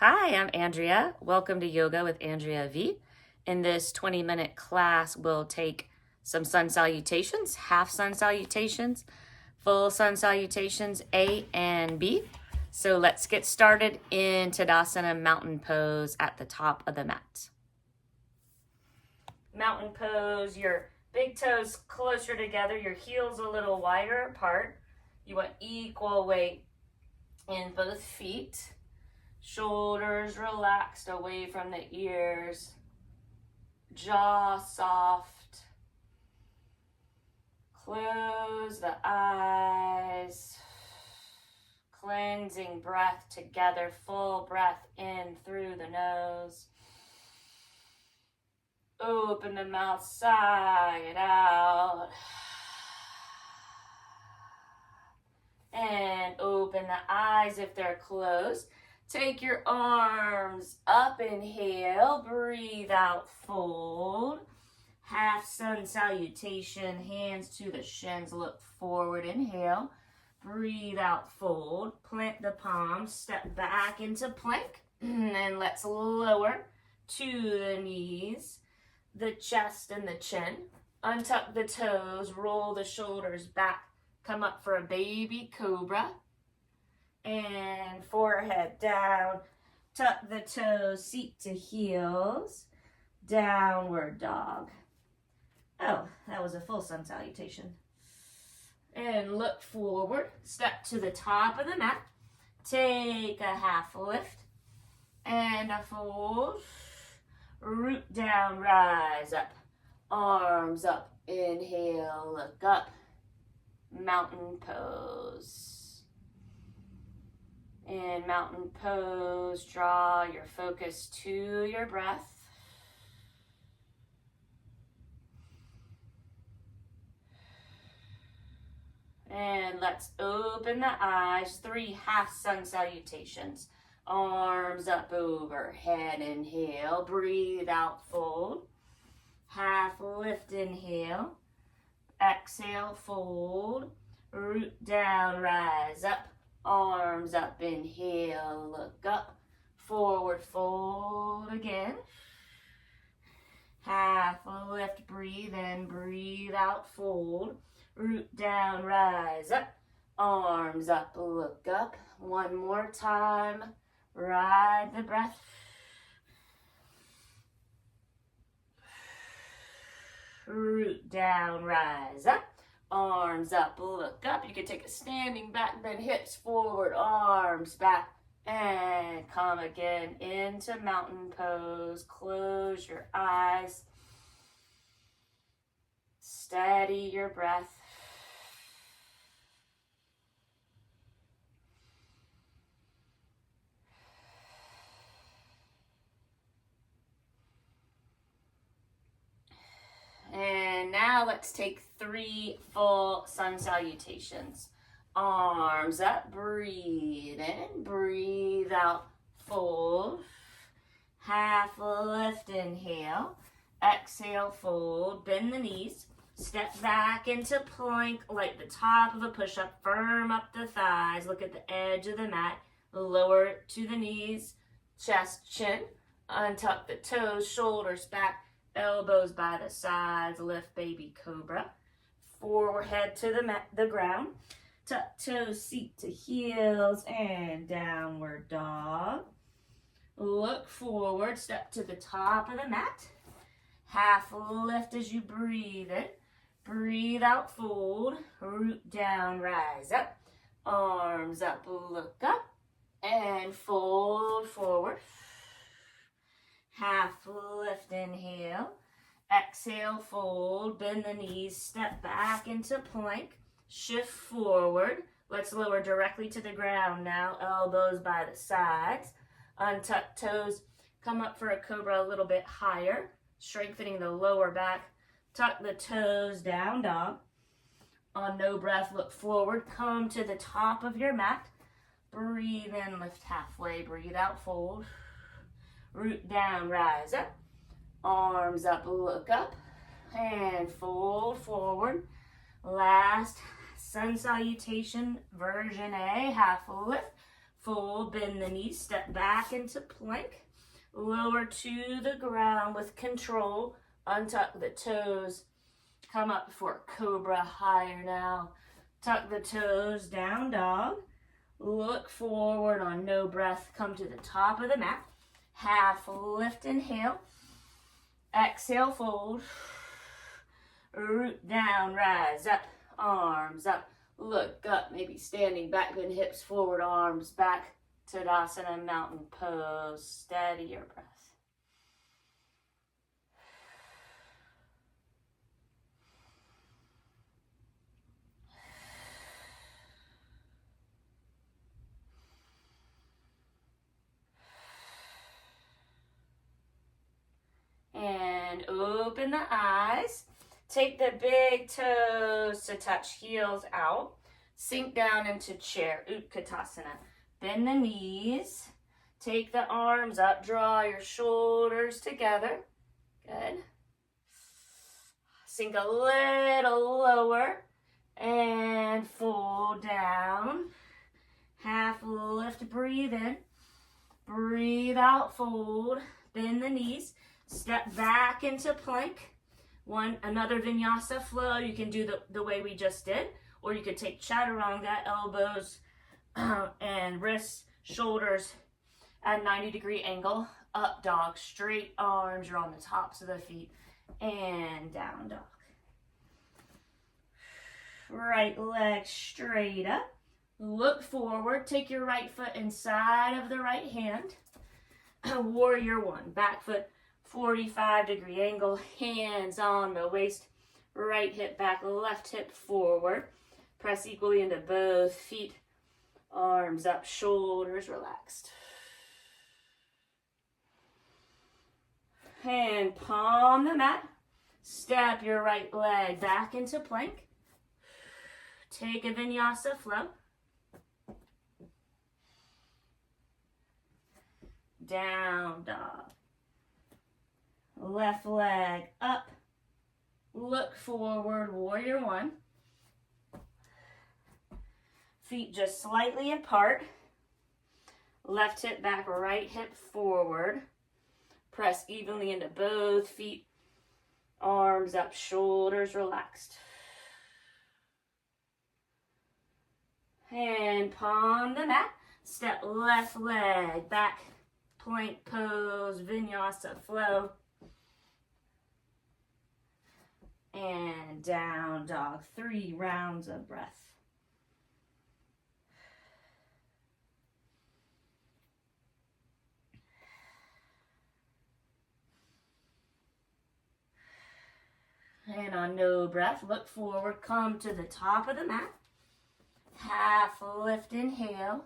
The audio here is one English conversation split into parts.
Hi, I'm Andrea. Welcome to Yoga with Andrea V. In this 20-minute class, we'll take some sun salutations, half sun salutations, full sun salutations, A and B. So let's get started in Tadasana mountain pose at the top of the mat. Mountain pose, your big toes closer together, your heels a little wider apart. You want equal weight in both feet. Shoulders relaxed away from the ears. Jaw soft. Close the eyes. Cleansing breath together. Full breath in through the nose. Open the mouth side out. And open the eyes if they're closed. Take your arms up, inhale, breathe out, fold. Half sun salutation, hands to the shins, look forward, inhale. Breathe out, fold. Plant the palms, step back into plank. And let's lower to the knees, the chest and the chin. Untuck the toes, roll the shoulders back. Come up for a baby cobra. And forehead down, tuck the toes, seat to heels, downward dog. Oh, that was a full sun salutation. And look forward, step to the top of the mat, take a half lift and a fold, root down, rise up, arms up, inhale, look up, mountain pose. In mountain pose, draw your focus to your breath. And let's open the eyes, 3 half sun salutations. Arms up overhead, inhale, breathe out, fold. Half lift, inhale. Exhale, fold. Root down, rise up. Arms up, inhale, look up, forward fold again. Half lift, breathe in, breathe out, fold. Root down, rise up, arms up, look up. One more time, ride the breath. Root down, rise up. Arms up, look up. You can take a standing back bend, hips forward, arms back, and come again into mountain pose. Close your eyes. Steady your breath. And now let's take 3 full sun salutations. Arms up, breathe in, breathe out, fold. Half lift, inhale. Exhale, fold, bend the knees. Step back into plank like the top of a push-up. Firm up the thighs, look at the edge of the mat. Lower to the knees, chest, chin. Untuck the toes, shoulders back. Elbows by the sides, lift baby cobra. Forehead to the ground. Tuck toes, seat to heels, and downward dog. Look forward, step to the top of the mat. Half lift as you breathe in. Breathe out, fold. Root down, rise up. Arms up, look up. And fold forward. Half lift, inhale. Exhale, fold, bend the knees, step back into plank. Shift forward. Let's lower directly to the ground now. Elbows by the sides. Untuck toes. Come up for a cobra a little bit higher. Strengthening the lower back. Tuck the toes, down dog. On no breath, look forward. Come to the top of your mat. Breathe in, lift halfway. Breathe out, fold. Root down, rise up. Arms up, look up. And fold forward. Last sun salutation, version A. Half lift. fold, bend the knees, step back into plank. Lower to the ground with control. Untuck the toes. Come up for cobra, higher now. Tuck the toes, down dog. Look forward on no breath. Come to the top of the mat. Half lift, inhale. Exhale, fold. Root down, rise up. Arms up. Look up, maybe standing back, bend hips forward, arms back. Tadasana, mountain pose. Steady your breath. And open the eyes. Take the big toes to touch heels out. Sink down into chair, Utkatasana. Bend the knees. Take the arms up. Draw your shoulders together. Good. Sink a little lower. And fold down. Half lift, breathe in. Breathe out, fold. Bend the knees. Step back into plank. Another vinyasa flow. You can do the way we just did. Or you could take chaturanga, elbows and wrists, shoulders at 90-degree angle. Up dog, straight arms. You're on the tops of the feet. And down dog. Right leg straight up. Look forward. Take your right foot inside of the right hand. Warrior one. Back foot, 45-degree angle. Hands on the waist. Right hip back, left hip forward. Press equally into both feet. Arms up, shoulders relaxed. And palm the mat. Step your right leg back into plank. Take a vinyasa flow. Down dog. Left leg up. Look forward, warrior one. Feet just slightly apart. Left hip back, right hip forward. Press evenly into both feet. Arms up, shoulders relaxed. And palm the mat. Step left leg back. Plank pose, vinyasa flow. And down dog. 3 rounds of breath. And on no breath, look forward, come to the top of the mat. Half lift, inhale.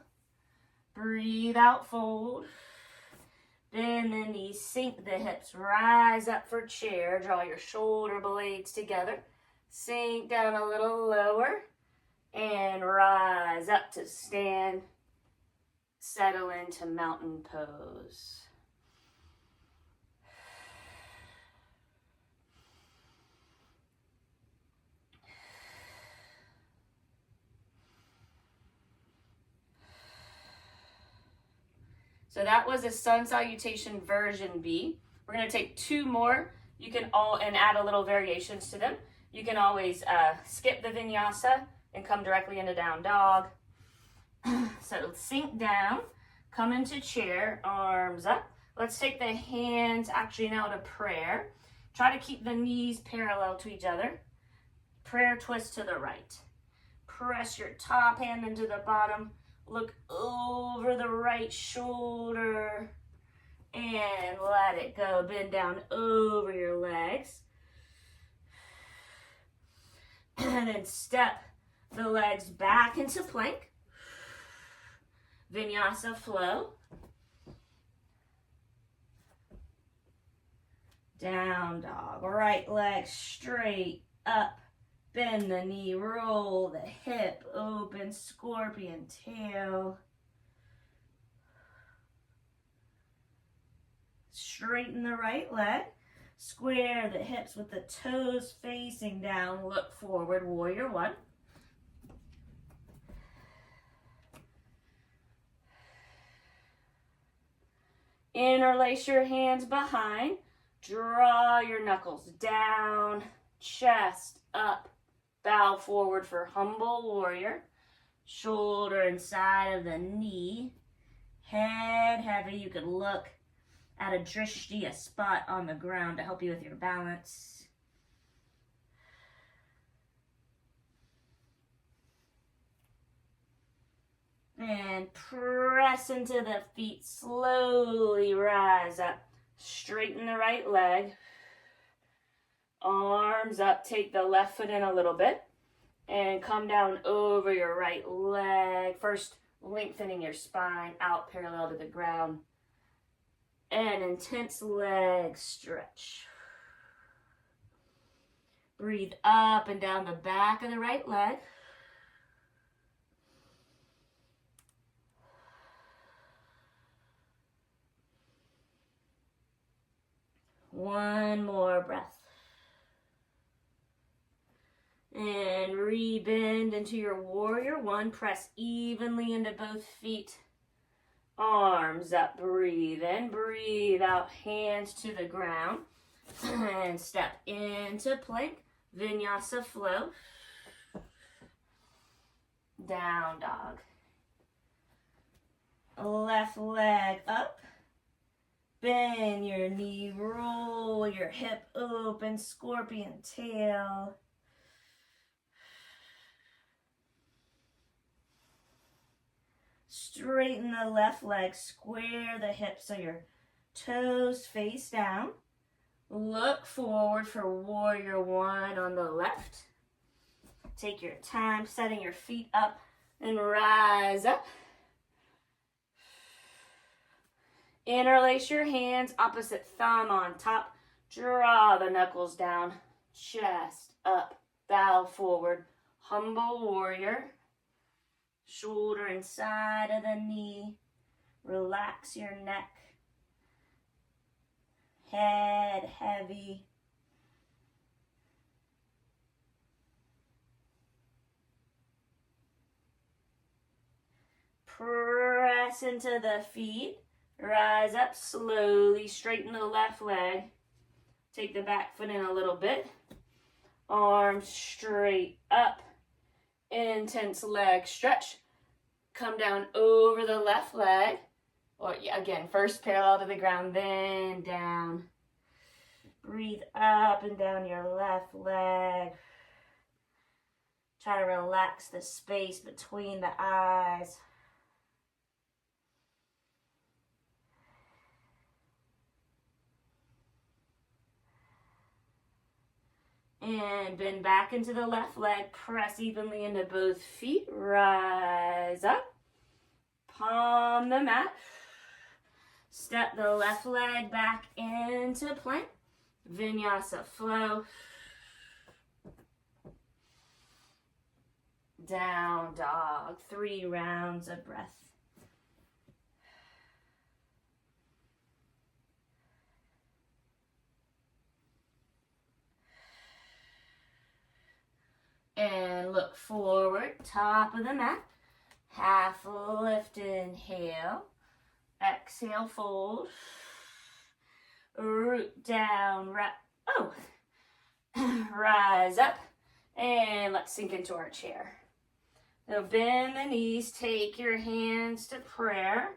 Breathe out, fold. Bend the knees, sink the hips, rise up for chair. Draw your shoulder blades together. Sink down a little lower and rise up to stand. Settle into mountain pose. So that was a sun salutation version B. We're going to take 2 more. You can and add a little variations to them. You can always skip the vinyasa and come directly into down dog. So sink down, come into chair, arms up. Let's take the hands actually now to prayer. Try to keep the knees parallel to each other. Prayer twist to the right. Press your top hand into the bottom. Look over the right shoulder and let it go. Bend down over your legs. And then step the legs back into plank. Vinyasa flow. Down dog. Right leg straight up. Bend the knee, roll the hip, open scorpion tail. Straighten the right leg. Square the hips with the toes facing down. Look forward, warrior one. Interlace your hands behind. Draw your knuckles down, chest up, bow forward for humble warrior. Shoulder inside of the knee. Head heavy. You could look at a drishti, a spot on the ground to help you with your balance. And press into the feet. Slowly rise up. Straighten the right leg. Arms up. Take the left foot in a little bit. And come down over your right leg. First, lengthening your spine out parallel to the ground. An intense leg stretch. Breathe up and down the back of the right leg. One more breath. And rebend into your warrior one. Press evenly into both feet. Arms up, breathe in, breathe out, hands to the ground. And step into plank, vinyasa flow. Down dog. Left leg up. Bend your knee, roll your hip open, scorpion tail. Straighten the left leg, square the hips so your toes face down. Look forward for warrior one on the left. Take your time setting your feet up and rise up. Interlace your hands, opposite thumb on top. Draw the knuckles down, chest up, bow forward. Humble warrior. Shoulder inside of the knee. Relax your neck. Head heavy. Press into the feet. Rise up slowly. Straighten the left leg. Take the back foot in a little bit. Arms straight up. Intense leg stretch. Come down over the left leg. Or again, first parallel to the ground, then down. Breathe up and down your left leg. Try to relax the space between the eyes. And bend back into the left leg. Press evenly into both feet. Rise up. Palm the mat. Step the left leg back into plank. Vinyasa flow. Down dog. 3 rounds of breath. And look forward, top of the mat. Half lift, inhale. Exhale, fold. Root down, rise up. And let's sink into our chair. So bend the knees, take your hands to prayer.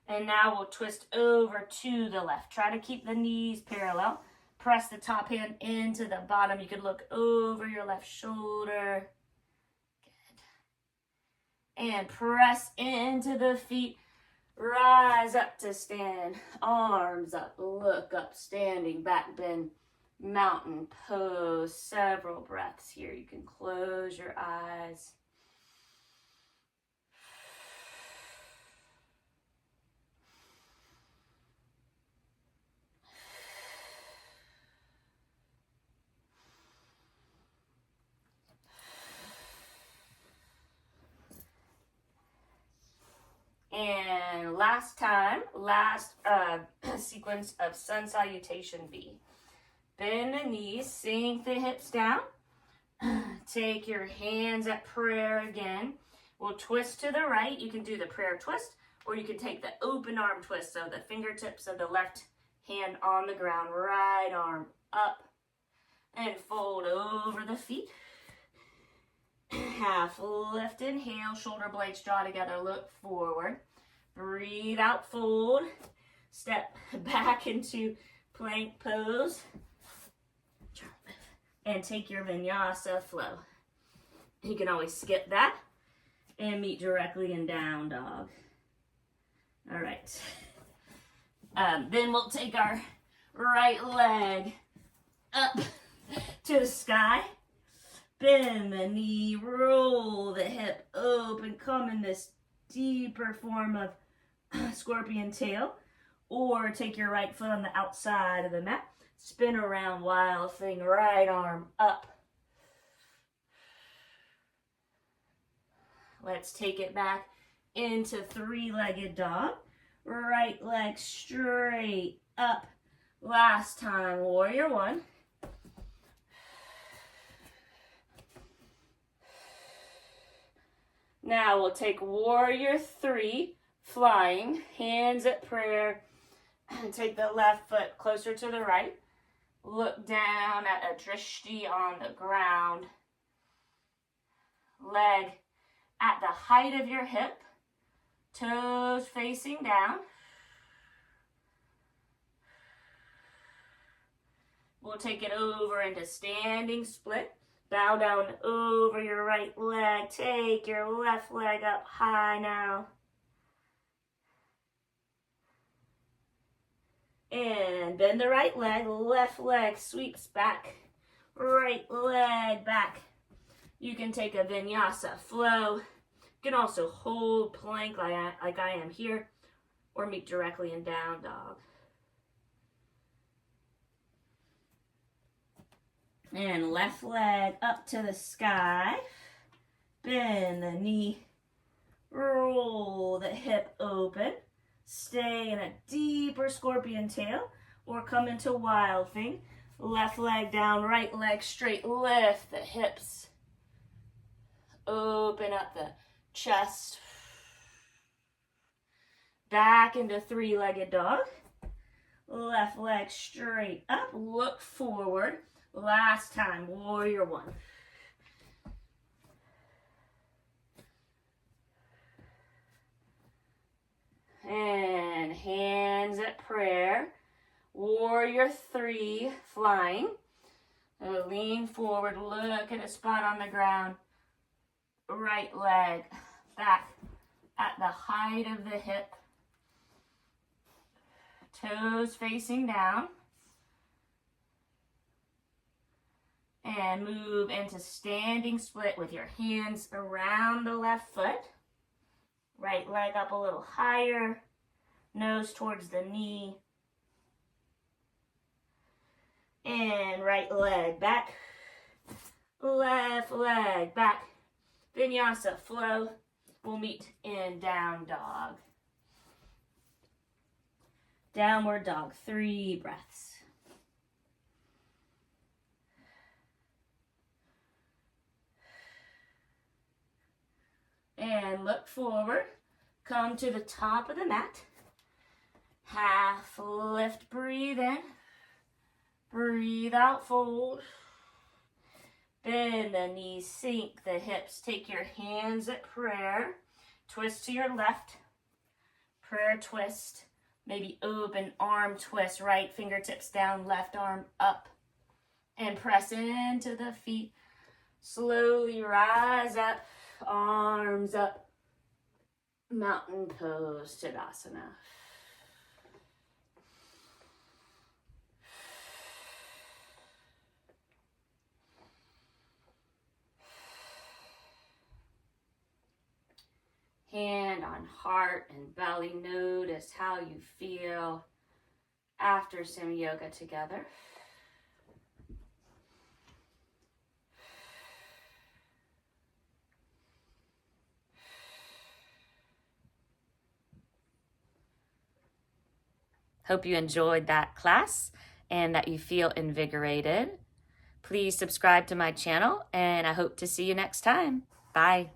And now we'll twist over to the left. Try to keep the knees parallel. Press the top hand into the bottom. You could look over your left shoulder. Good. And press into the feet. Rise up to stand. Arms up. Look up. Standing back bend. Mountain pose. Several breaths here. You can close your eyes. And last sequence of sun salutation B. Bend the knees, sink the hips down. Take your hands at prayer again. We'll twist to the right. You can do the prayer twist, Or you can take the open arm twist, so the fingertips of the left hand on the ground, right arm up, and fold over the feet. Half lift, inhale, shoulder blades draw together, look forward. Breathe out, fold. Step back into plank pose. And take your vinyasa flow. You can always skip that and meet directly in down dog. All right. Then we'll take our right leg up to the sky. Bend the knee, roll the hip open, come in this deeper form of scorpion tail. Or take your right foot on the outside of the mat. Spin around, wild thing, right arm up. Let's take it back into three-legged dog. Right leg straight up. Last time, warrior one. Now we'll take warrior three, flying, hands at prayer. Take the left foot closer to the right. Look down at a drishti on the ground. Leg at the height of your hip. Toes facing down. We'll take it over into standing split. Bow down over your right leg. Take your left leg up high now. And bend the right leg, left leg sweeps back, right leg back. You can take a vinyasa flow. You can also hold plank like I am here, or meet directly in down dog. And left leg up to the sky. Bend the knee, roll the hip open. Stay in a deeper scorpion tail or come into wild thing. Left leg down, right leg straight. Lift the hips. Open up the chest. Back into three-legged dog. Left leg straight up. Look forward. Last time, warrior one. And hands at prayer. Warrior three, flying. Lean forward, look at a spot on the ground. Right leg back at the height of the hip. Toes facing down. And move into standing split with your hands around the left foot. Right leg up a little higher, nose towards the knee. And right leg back, left leg back. Vinyasa flow. We'll meet in down dog. Downward dog, 3 breaths. And look forward. Come to the top of the mat. Half lift, breathe in. Breathe out, fold. Bend the knees, sink the hips. Take your hands at prayer. Twist to your left. Prayer twist. Maybe open arm twist. Right fingertips down, left arm up. And press into the feet. Slowly rise up. Arms up. Mountain pose, Tadasana. Hand on heart and belly. Notice how you feel after some yoga together. Hope you enjoyed that class and that you feel invigorated. Please subscribe to my channel and I hope to see you next time. Bye.